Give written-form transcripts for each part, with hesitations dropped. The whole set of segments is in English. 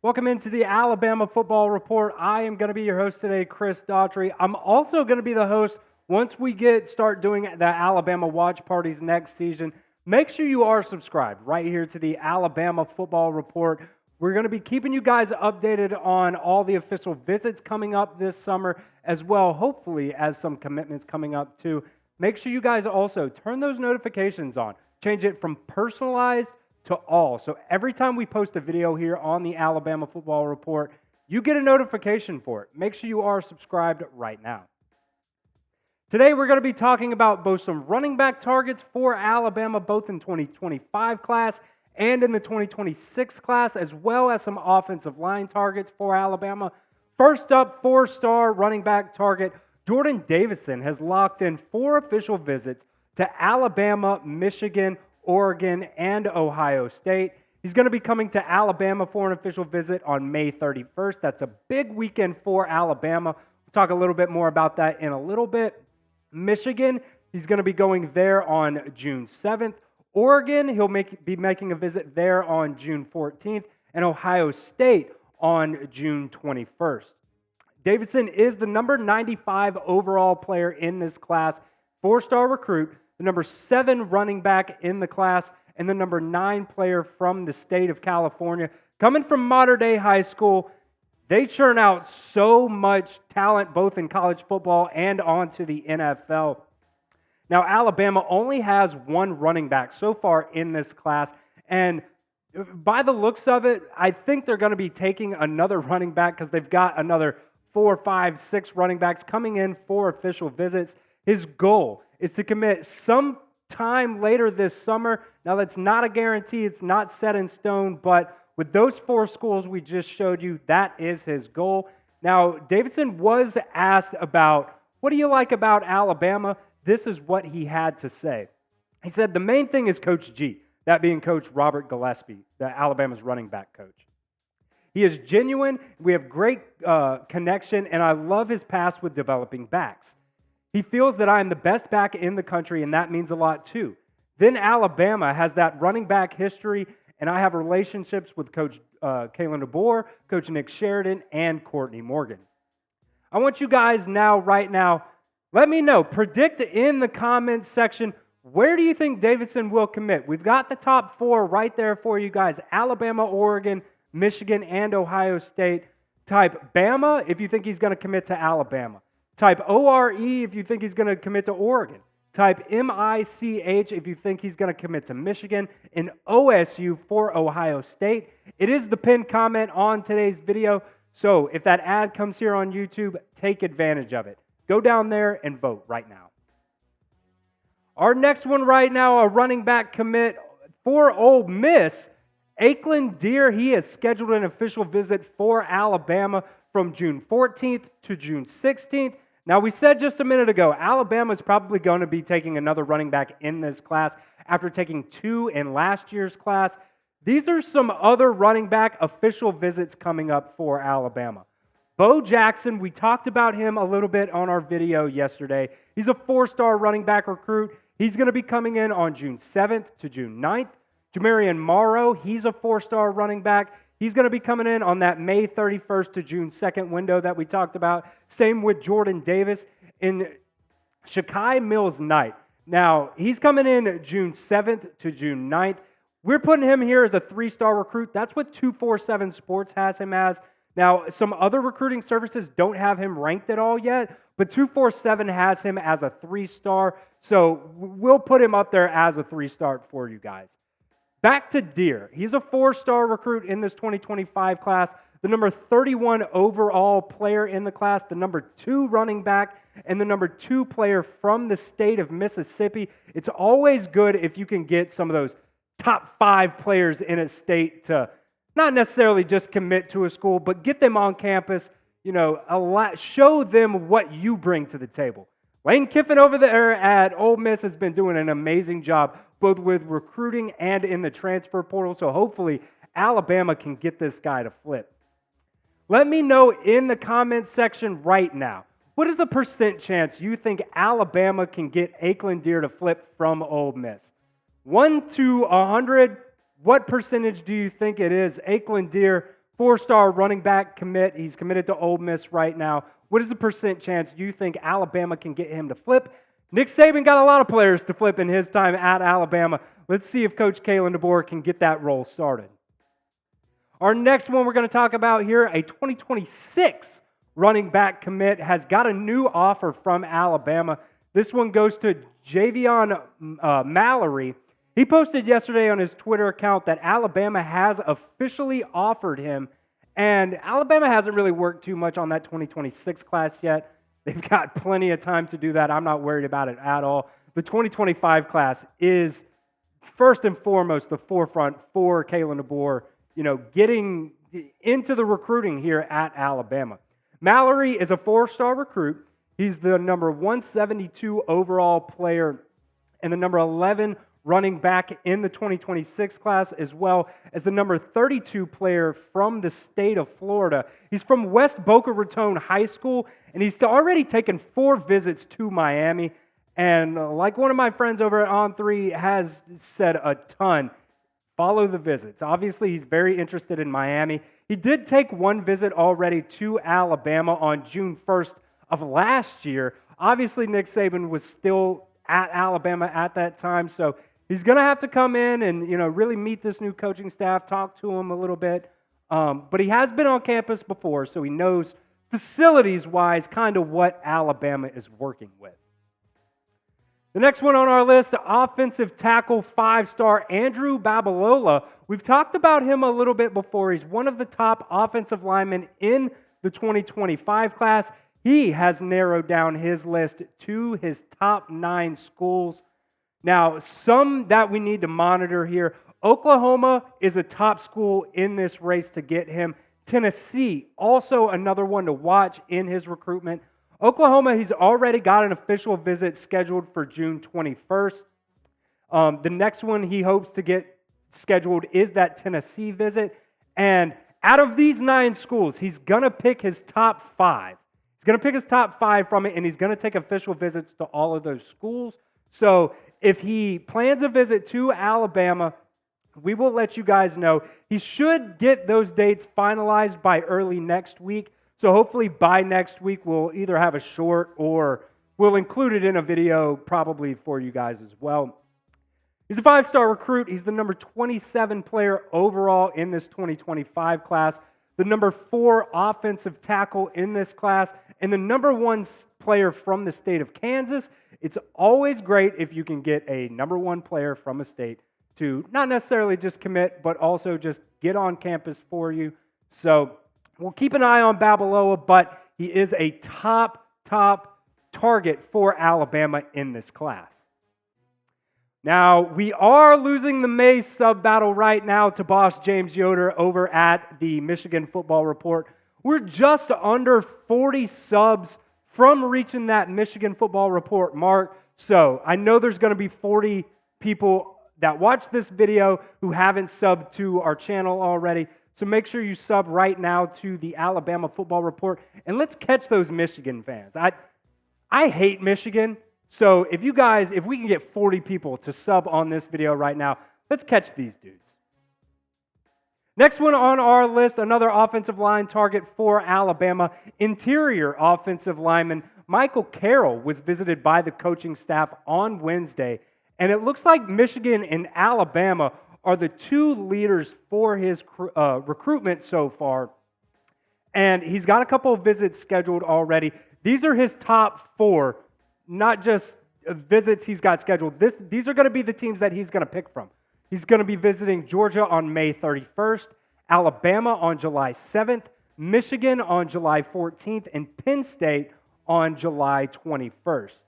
Welcome into the Alabama Football Report. I am going to be your host today, Chris Daughtery. I'm also going to be the host once we start doing the Alabama watch parties next season. Make sure you are subscribed right here to the Alabama Football Report. We're going to be keeping you guys updated on all the official visits coming up this summer, as well, hopefully, as some commitments coming up too. Make sure you guys also turn those notifications on. Change it from personalized to all. So every time we post a video here on the Alabama Football Report, you get a notification for it. Make sure you are subscribed right now. Today we're going to be talking about both some running back targets for Alabama, both in 2025 class and in the 2026 class, as well as some offensive line targets for Alabama. First up, 4-star running back target Jordon Davison has locked in 4 official visits to Alabama, Michigan, Oregon, and Ohio State. He's going to be coming to Alabama for an official visit on May 31st. That's a big weekend for Alabama. We'll talk a little bit more about that in a little bit. Michigan, he's going to be going there on June 7th. Oregon, he'll be making a visit there on June 14th. And Ohio State on June 21st. Davison is the number 95 overall player in this class, 4-star recruit, the number 7 running back in the class, and the number 9 player from the state of California. Coming from Mater Dei High School, they churn out so much talent both in college football and onto the NFL. Now, Alabama only has 1 running back so far in this class, and by the looks of it, I think they're going to be taking another running back because they've got another 4, 5, 6 running backs coming in for official visits. His goal is to commit sometime later this summer. Now, that's not a guarantee. It's not set in stone, but with those 4 schools we just showed you, that is his goal. Now, Davison was asked about, what do you like about Alabama? This is what he had to say. He said, the main thing is Coach G, that being Coach Robert Gillespie, the Alabama's running back coach. He is genuine. We have great connection, and I love his past with developing backs. He feels that I am the best back in the country, and that means a lot too. Then Alabama has that running back history, and I have relationships with Coach Kalen DeBoer, Coach Nick Sheridan, and Courtney Morgan. I want you guys right now, let me know. Predict in the comments section, where do you think Davison will commit? We've got the top 4 right there for you guys. Alabama, Oregon, Michigan, and Ohio State. Type Bama if you think he's going to commit to Alabama. Type ORE if you think he's going to commit to Oregon. Type MICH if you think he's going to commit to Michigan. And OSU for Ohio State. It is the pinned comment on today's video. So if that ad comes here on YouTube, take advantage of it. Go down there and vote right now. Our next one right now, a running back commit for Ole Miss. Akylin, he has scheduled an official visit for Alabama from June 14th to June 16th. Now, we said just a minute ago, Alabama is probably going to be taking another running back in this class after taking 2 in last year's class. These are some other running back official visits coming up for Alabama. Bo Jackson, we talked about him a little bit on our video yesterday. He's a 4-star running back recruit. He's going to be coming in on June 7th to June 9th. Jamarian Morrow, he's a 4-star running back. He's going to be coming in on that May 31st to June 2nd window that we talked about. Same with Jordan Davis in Shakai Mills-Knight. Now, he's coming in June 7th to June 9th. We're putting him here as a 3-star recruit. That's what 247 Sports has him as. Now, some other recruiting services don't have him ranked at all yet, but 247 has him as a 3-star. So we'll put him up there as a 3-star for you guys. Back to Deere. He's a 4-star recruit in this 2025 class, the number 31 overall player in the class, the number 2 running back, and the number 2 player from the state of Mississippi. It's always good if you can get some of those top 5 players in a state to not necessarily just commit to a school, but get them on campus, show them what you bring to the table. Lane Kiffin over there at Ole Miss has been doing an amazing job, both with recruiting and in the transfer portal. So hopefully Alabama can get this guy to flip. Let me know in the comments section right now, what is the percent chance you think Alabama can get Akylin to flip from Ole Miss? 1 to 100, what percentage do you think it is? Akylin four-star running back commit. He's committed to Ole Miss right now. What is the percent chance you think Alabama can get him to flip? Nick Saban got a lot of players to flip in his time at Alabama. Let's see if Coach Kalen DeBoer can get that roll started. Our next one we're going to talk about here, a 2026 running back commit, has got a new offer from Alabama. This one goes to Javon Mallerie. He posted yesterday on his Twitter account that Alabama has officially offered him, and Alabama hasn't really worked too much on that 2026 class yet. They've got plenty of time to do that. I'm not worried about it at all. The 2025 class is first and foremost the forefront for Kalen DeBoer, getting into the recruiting here at Alabama. Mallerie is a four-star recruit. He's the number 172 overall player and the number 11 running back in the 2026 class, as well as the number 32 player from the state of Florida. He's from West Boca Raton High School, and he's already taken 4 visits to Miami. And like one of my friends over at On3 has said a ton, follow the visits. Obviously, he's very interested in Miami. He did take 1 visit already to Alabama on June 1st of last year. Obviously, Nick Saban was still at Alabama at that time, so he's going to have to come in and really meet this new coaching staff, talk to him a little bit. But he has been on campus before, so he knows facilities-wise kind of what Alabama is working with. The next one on our list, offensive tackle 5-star Andrew Babalola. We've talked about him a little bit before. He's one of the top offensive linemen in the 2025 class. He has narrowed down his list to his top 9 schools. Now, some that we need to monitor here. Oklahoma is a top school in this race to get him. Tennessee, also another one to watch in his recruitment. Oklahoma, he's already got an official visit scheduled for June 21st. The next one he hopes to get scheduled is that Tennessee visit. And out of these 9 schools, he's going to pick his top 5. He's going to pick his top 5 from it, and he's going to take official visits to all of those schools. So if he plans a visit to Alabama, we will let you guys know. He should get those dates finalized by early next week. So hopefully by next week, we'll either have a short or we'll include it in a video probably for you guys as well. He's a 5-star recruit. He's the number 27 player overall in this 2025 class, the number 4 offensive tackle in this class, and the number 1 player from the state of Kansas. It's always great if you can get a number 1 player from a state to not necessarily just commit, but also just get on campus for you. So we'll keep an eye on Babalola, but he is a top target for Alabama in this class. Now, we are losing the May sub-battle right now to boss James Yoder over at the Michigan Football Report. We're just under 40 subs from reaching that Michigan Football Report mark. So I know there's going to be 40 people that watch this video who haven't subbed to our channel already. So make sure you sub right now to the Alabama Football Report, and let's catch those Michigan fans. I hate Michigan, so if we can get 40 people to sub on this video right now, let's catch these dudes. Next one on our list, another offensive line target for Alabama, interior offensive lineman Michael Carroll was visited by the coaching staff on Wednesday, and it looks like Michigan and Alabama are the 2 leaders for his recruitment so far. And he's got a couple of visits scheduled already. These are his top 4, not just visits he's got scheduled. These are going to be the teams that he's going to pick from. He's going to be visiting Georgia on May 31st, Alabama on July 7th, Michigan on July 14th, and Penn State on July 21st.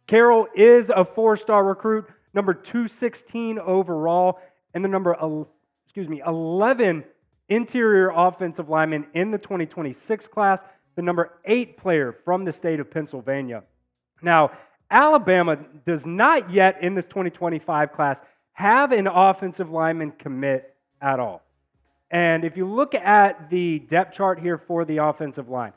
Carroll is a 4-star recruit, number 216 overall, and the number 11 interior offensive lineman in the 2026 class, the number 8 player from the state of Pennsylvania. Now, Alabama does not yet in this 2025 class have an offensive lineman commit at all. And if you look at the depth chart here for the offensive line,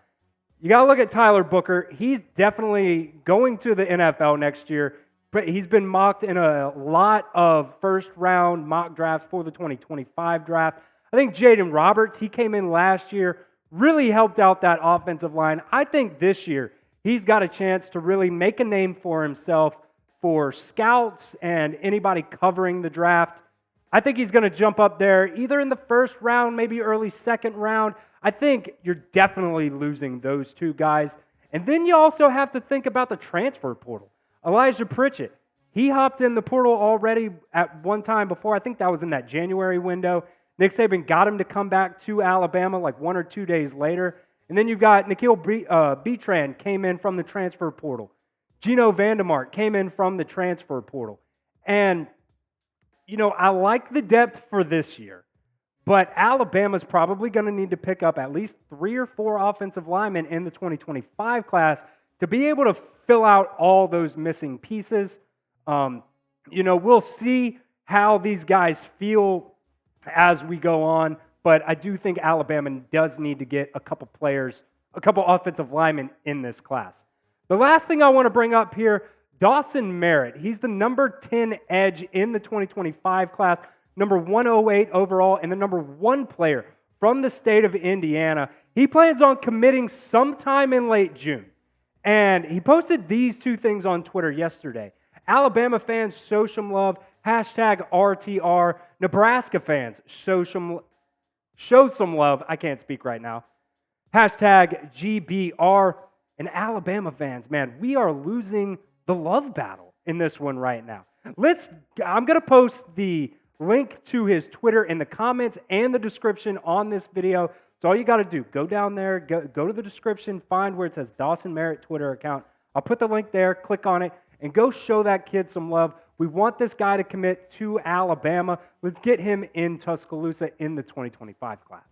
you got to look at Tyler Booker. He's definitely going to the NFL next year. But he's been mocked in a lot of first-round mock drafts for the 2025 draft. I think Jaden Roberts, he came in last year, really helped out that offensive line. I think this year he's got a chance to really make a name for himself for scouts and anybody covering the draft. I think he's going to jump up there either in the first round, maybe early second round. I think you're definitely losing those two guys. And then you also have to think about the transfer portal. Elijah Pritchett, he hopped in the portal already at one time before. I think that was in that January window. Nick Saban got him to come back to Alabama like 1 or 2 days later. And then you've got Nikhil Betran came in from the transfer portal. Gino Vandemark came in from the transfer portal. And, I like the depth for this year. But Alabama's probably going to need to pick up at least 3 or 4 offensive linemen in the 2025 class to be able to fill out all those missing pieces. We'll see how these guys feel as we go on, but I do think Alabama does need to get a couple offensive linemen in this class. The last thing I want to bring up here, Dawson Merritt. He's the number 10 edge in the 2025 class, number 108 overall, and the number 1 player from the state of Indiana. He plans on committing sometime in late June. And he posted these 2 things on Twitter yesterday. Alabama fans, show some love. #RTR. Nebraska fans, show some love. I can't speak right now. #GBR. And Alabama fans, man, we are losing the love battle in this one right now. I'm going to post the link to his Twitter in the comments and the description on this video. So all you got to do, go down there, go to the description, find where it says Dawson Merritt Twitter account. I'll put the link there, click on it, and go show that kid some love. We want this guy to commit to Alabama. Let's get him in Tuscaloosa in the 2025 class.